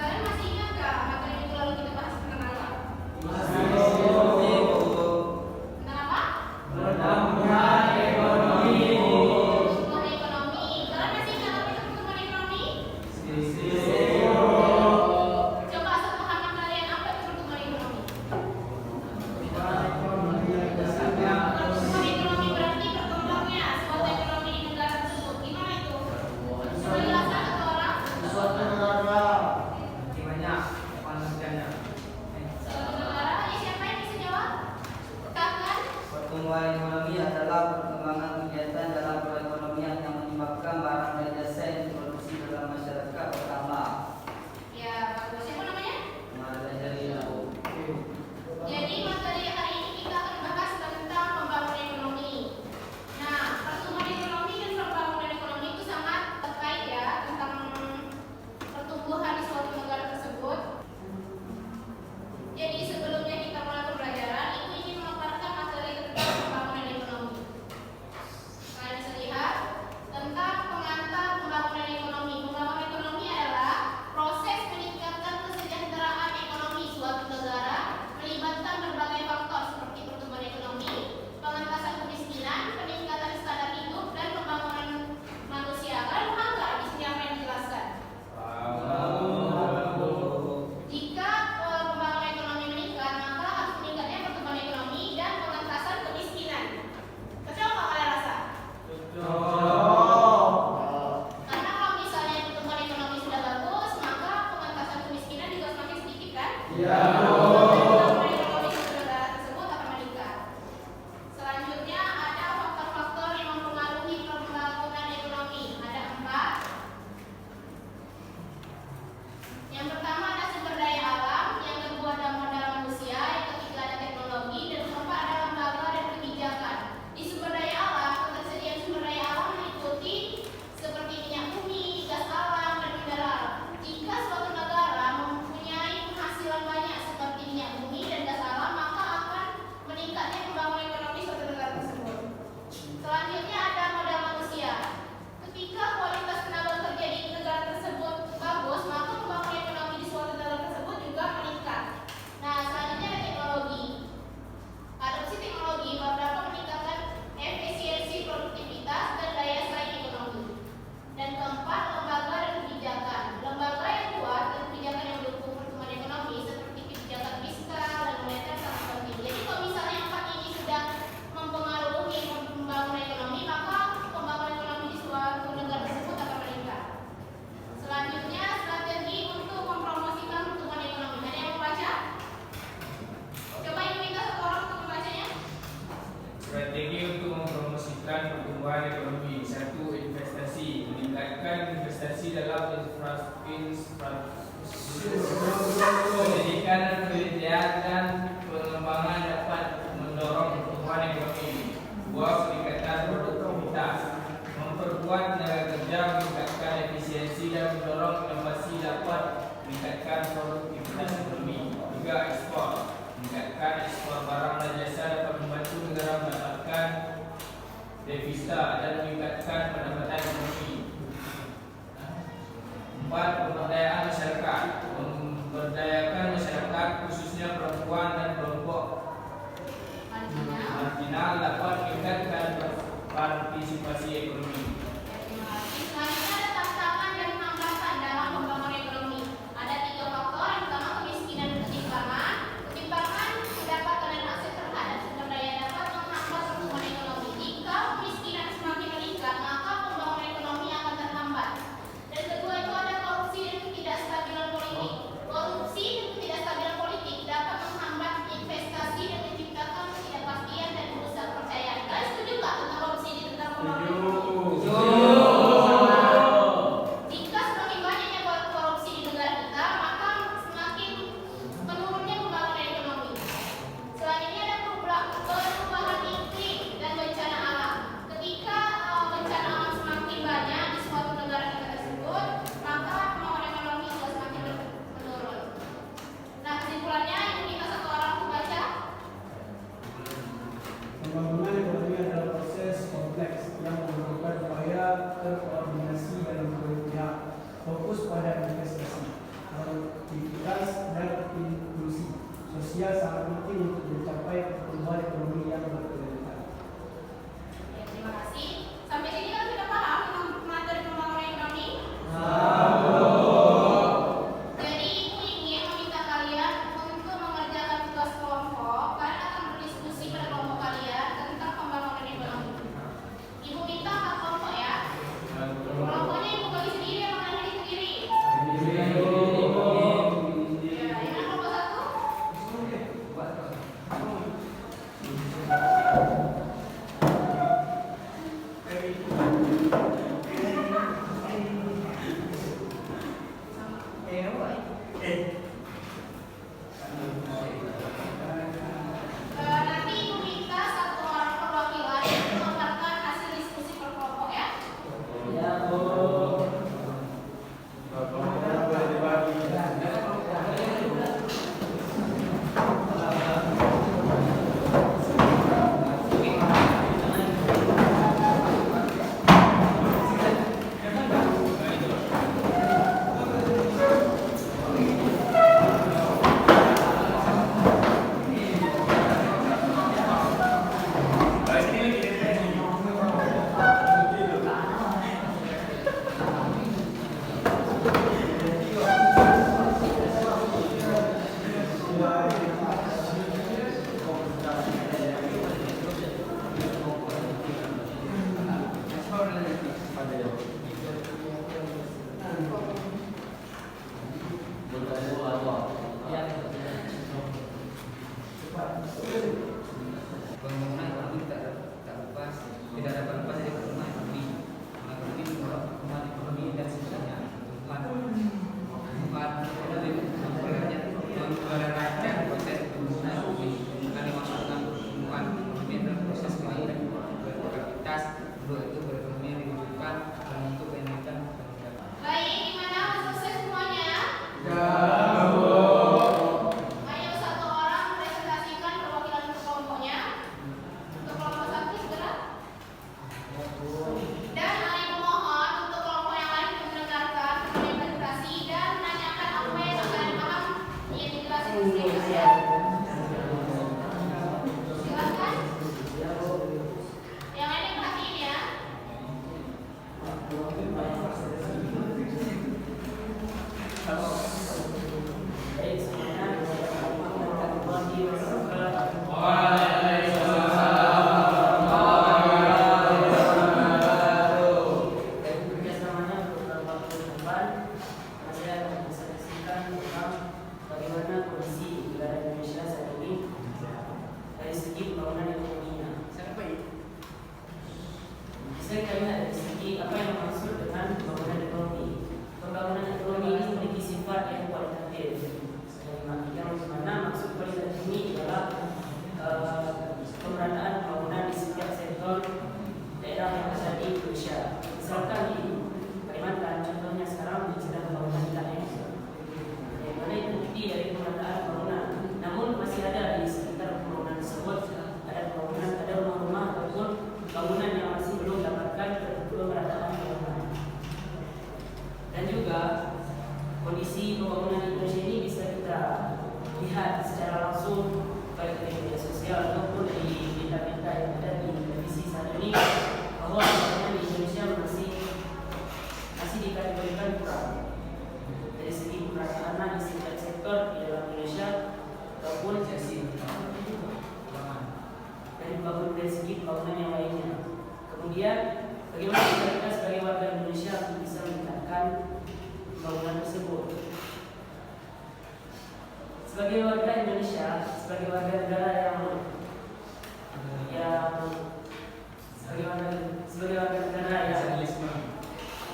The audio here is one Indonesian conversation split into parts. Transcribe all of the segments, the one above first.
Kalian masih ingat nggak materi minggu lalu kita bahas tentang apa? Tentang apa? Pertumbuhan ekonomi. Pertumbuhan ekonomi. Kalian masih ingat apa itu pertumbuhan ekonomi? Coba sepemahaman kalian apa itu pertumbuhan ekonomi? Pertumbuhan ekonomi berarti berkembangnya suatu ekonomi di negara tersebut. Gimana itu? Penjelasan atau orang? Suatu negara, siapa yang bisa jawab? Katakan. Pertumbuhan ekonomi adalah perkembangan kegiatan dalam perekonomian yang menyebabkan barang dan jasa yang diproduksi dalam masyarakat bertambah. Ya, bagus. Siapa namanya? Jadi Jadi materi hari ini kita akan bahas tentang pembangunan ekonomi. Nah, pertumbuhan ekonomi dan pembangunan ekonomi itu sangat terkait ya tentang pertumbuhan di suatu negara tersebut. Jadi sebelumnya kita mulai pembelajaran, Ibu ingin memaparkan materi tentang pembangunan ekonomi. Kalian bisa lihat tentang pengantar pembangunan ekonomi. Pembangunan ekonomi adalah proses meningkatkan kesejahteraan ekonomi suatu negara melibatkan berbagai faktor seperti pertumbuhan ekonomi, pengentasan kemiskinan, peningkatan standar hidup, dan pembangunan manusia. Kalian paham nggak di sini apa yang dijelaskan? Jika pembangunan ekonomi meningkat, maka harus meningkatnya pertumbuhan ekonomi dan pengentasan kemiskinan. Betul nggak kalian rasa? Karena kalau misalnya pertumbuhan ekonomi sudah bagus, maka pengentasan kemiskinan juga semakin sedikit kan? Pembangunan ekonomi suatu negara tersebut akan meningkat. Selanjutnya ada faktor-faktor yang mempengaruhi pembangunan ekonomi. Ada 4. Yang pertama ada sumber daya alam, yang kedua ada modal manusia, yang ketiga ada teknologi, dan keempat ada lembaga dan kebijakan. Di sumber daya alam, ketersediaan sumber daya alam meliputi seperti minyak bumi, gas alam, dan mineral. Jika suatu negara mempunyai penghasilan banyak seperti minyak bumi dan gas alam, maka akan meningkatnya pembangunan ekonomi suatu negara tersebut. Selanjutnya ada modal manusia. Ketika kualitas tenaga kerja di negara tersebut bagus, maka pembangunan ekonomi di suatu negara tersebut juga meningkat. Nah, selanjutnya ada teknologi. Adopsi teknologi dapat meningkatkan efisiensi produktivitas dan daya saing ekonomi. Dan keempat, lembaga dan kebijakan. Lembaga yang kuat dan kebijakan yang mendukung pertumbuhan ekonomi seperti kebijakan fiskal dan moneter sangat penting. Jadi kalau misalnya 4 ini sudah mempengaruhi pembangunan ekonomi, maka pembangunan ekonomi di suatu negara tersebut akan meningkat. Selanjutnya, strategi untuk mempromosikan pertumbuhan ekonomi. Ada yang mau baca? Coba Ibu minta satu orang untuk membacanya. Strategi untuk mempromosikan pertumbuhan ekonomi. 1. Investasi. Meningkatkan investasi dalam pendidikan, penelitian, dan pengembangan dapat mendorong pertumbuhan ekonomi. 2. Peningkatan produktivitas. Memperkuat tenaga kerja, meningkatkan efisiensi, dan mendorong meningkatkan produktivitas ekonomi. 3. Ekspor, meningkatkan ekspor barang dan jasa dapat membantu negara mendapatkan devisa dan meningkatkan pendapatan ekonomi. 4. Pemberdayaan masyarakat, memberdayakan masyarakat khususnya perempuan dan kelompok marginal dapat meningkatkan partisipasi ekonomi. Terima kasih. Selanjutnya ada tantangan dan hambatan dalam pembangunan ekonomi. Ada 3 faktor. Yang pertama kemiskinan dan ketimpangan. Ketimpangan pendapatan dan akses terhadap sumber daya dapat menghambat pertumbuhan ekonomi. Jika kemiskinan semakin meningkat, maka pembangunan ekonomi akan terhambat. Dan kedua itu ada korupsi dan ketidakstabilan politik. Korupsi dan ketidakstabilan politik dapat menghambat investasi dan menciptakan ketidakpastian dan merusak kepercayaan. Kalian setuju nggak tentang korupsi di tentang pembangunan ekonomi? Jika semakin banyaknya korupsi di negara kita, maka semakin menurunnya pembangunan ekonomi. Selanjutnya ada perubahan iklim dan bencana alam. Ketika bencana alam semakin banyak di suatu negara kita tersebut, maka pembangunan ekonomi juga semakin menurun. Nah, kesimpulannya ibu minta satu orang untuk baca. Pembangunan ekonomi adalah proses kompleks yang memerlukan upaya terkoordinasi dalam berbagai pihak, fokus pada investasi, produktivitas dan inklusi sosial sangat penting untuk mencapai pertumbuhan ekonomi yang berkelanjutan. Ya, terima kasih. Sampai sini kan sudah paham tentang materi pembangunan ekonomi? Jadi ibu ingin meminta kalian untuk mengerjakan tugas kelompok. Kalian akan berdiskusi pada kelompok kalian tentang pembangunan ekonomi. Ibu minta 4 kelompok ya. Kelompoknya ibu bagi sendiri yang mana hari sendiri. Ya, yang mana kelompok 1? Nanti ibu minta 1 orang perwakilan yang memaparkan hasil diskusi per kelompok ya. Pembangunan ekonomi tidak dapat lepas dari pertumbuhan ekonomi. Ekonomi mendorong pertumbuhan ekonomi dan sebenarnya memperhatikan proses pertumbuhan ekonomi dengan dimaksudkan pertumbuhan ekonomi dan proses kemajuan berkapasitas itu berekonomi yang diwujudkan dalam bentuk peningkatan pendapatan. Baik, gimana? Selesai semuanya? Ayo 1 orang presentasikan perwakilan untuk kelompoknya. Untuk kelompok 1 segera. Dan ibu mohon untuk kelompok yang lain untuk mendengarkan presentasi dan menanyakan apa yang kalian paham yang dijelasin di sini ya. Silakan. Yang lain perhatiin ya. Bagaimana kondisi negara Indonesia saat ini dari segi pembangunan ekonominya. Saya tanya dari segi apa yang dimaksud dengan pembangunan ekonomi. Pembangunan ekonomi ini memiliki sifat visi pembangunan Indonesia ini bisa kita lihat secara langsung baik dari media sosial ataupun dari berita-berita yang ada di televisi saat ini, bahwa pembangunan di Indonesia masih dikategorikan kurang dari segi pemerataan di setiap sektor di dalam Indonesia ataupun dari segi pembangunan yang lainnya. Kemudian bagaimana kita sebagai warga Indonesia untuk bisa meningkatkan pembangunan tersebut? Sebagai warga Indonesia, sebagai warga negara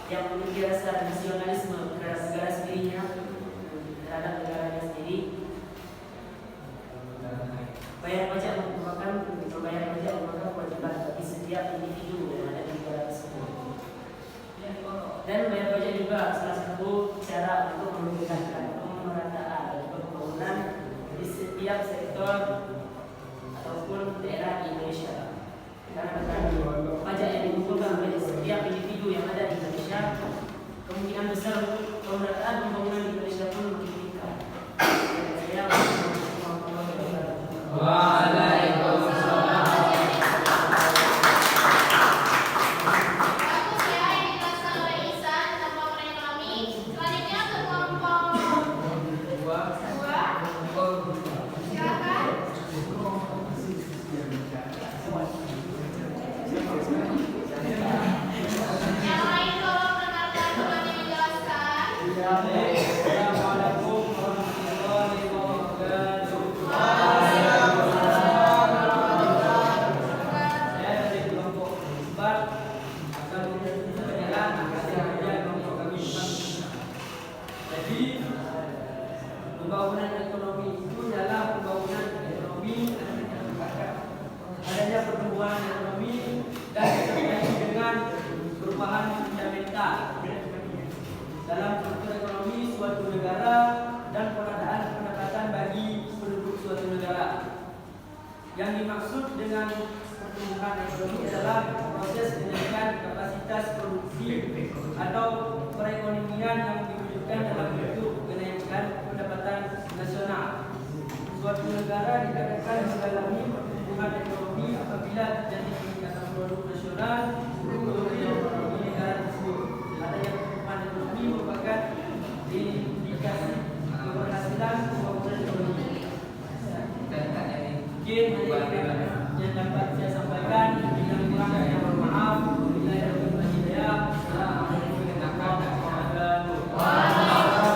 yang memiliki rasa nasionalisme terhadap negara sendirinya, terhadap negaranya sendiri, membayar pajak merupakan kewajiban bagi setiap individu yang ada di negara tersebut. Dan membayar pajak juga salah satu cara untuk meningkatkan pemerataan dan pembangunan di setiap sektor ataupun daerah di Indonesia. Karena pajak yang dikumpulkan oleh setiap individu yang ada di Indonesia, kemungkinan besar untuk pemerataan pembangunan di Indonesia pun makin meningkat. Pembangunan ekonomi itu adalah pembangunan ekonomi adanya pertumbuhan ekonomi dan disertai dengan perubahan fundamental dalam struktur ekonomi suatu negara dan pengadaan pendapatan bagi penduduk suatu negara. Yang dimaksud dengan pertumbuhan ekonomi adalah proses kenaikan kapasitas produksi atau perekonomian yang diwujudkan dalam bentuk kenaikan pendapatan nasional. Suatu negara dikatakan mengalami pertumbuhan ekonomi apabila terjadi peningkatan produk nasional untuk ekonomi negara tersebut. Adanya pertumbuhan ekonomi merupakan indikasi keberhasilan pembangunan ekonomi. Mungkin yang dapat saya sampaikan, yang kurang saya mohon maaf. Bila ada hidayah, assalamualaikum warahmatullahi wabarakatuh.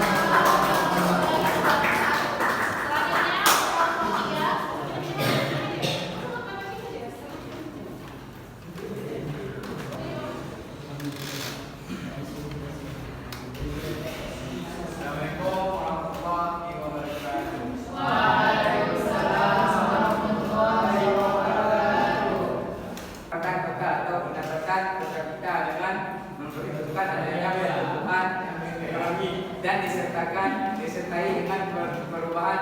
Dan disertai dengan perubahan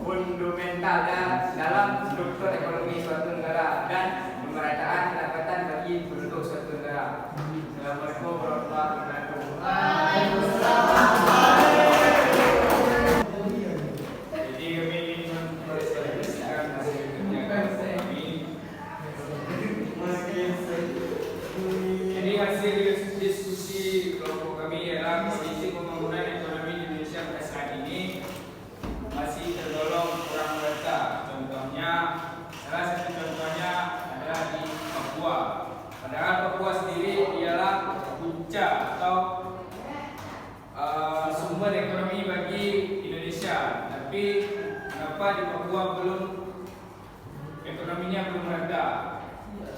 fundamental dalam struktur ekonomi suatu negara dan pemerataan pendapatan bagi penduduk suatu negara. Assalamualaikum warahmatullahi wabarakatuh. Jadi kami ingin mensosialisasikan hasil kerja kami. Jadi hasil diskusi kelompok kami ialah kondisi pembangunan ekonomi di Indonesia pada saat ini masih tergolong kurang merata. Contohnya, salah satu contohnya adalah di Papua. Padahal Papua sendiri ialah puncak atau sumber ekonomi bagi Indonesia. Tapi kenapa di Papua ekonominya belum merata?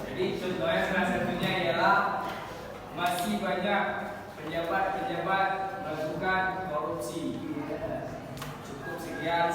Jadi contohnya salah satunya ialah masih banyak pejabat-pejabat melakukan korupsi. Cukup sekian.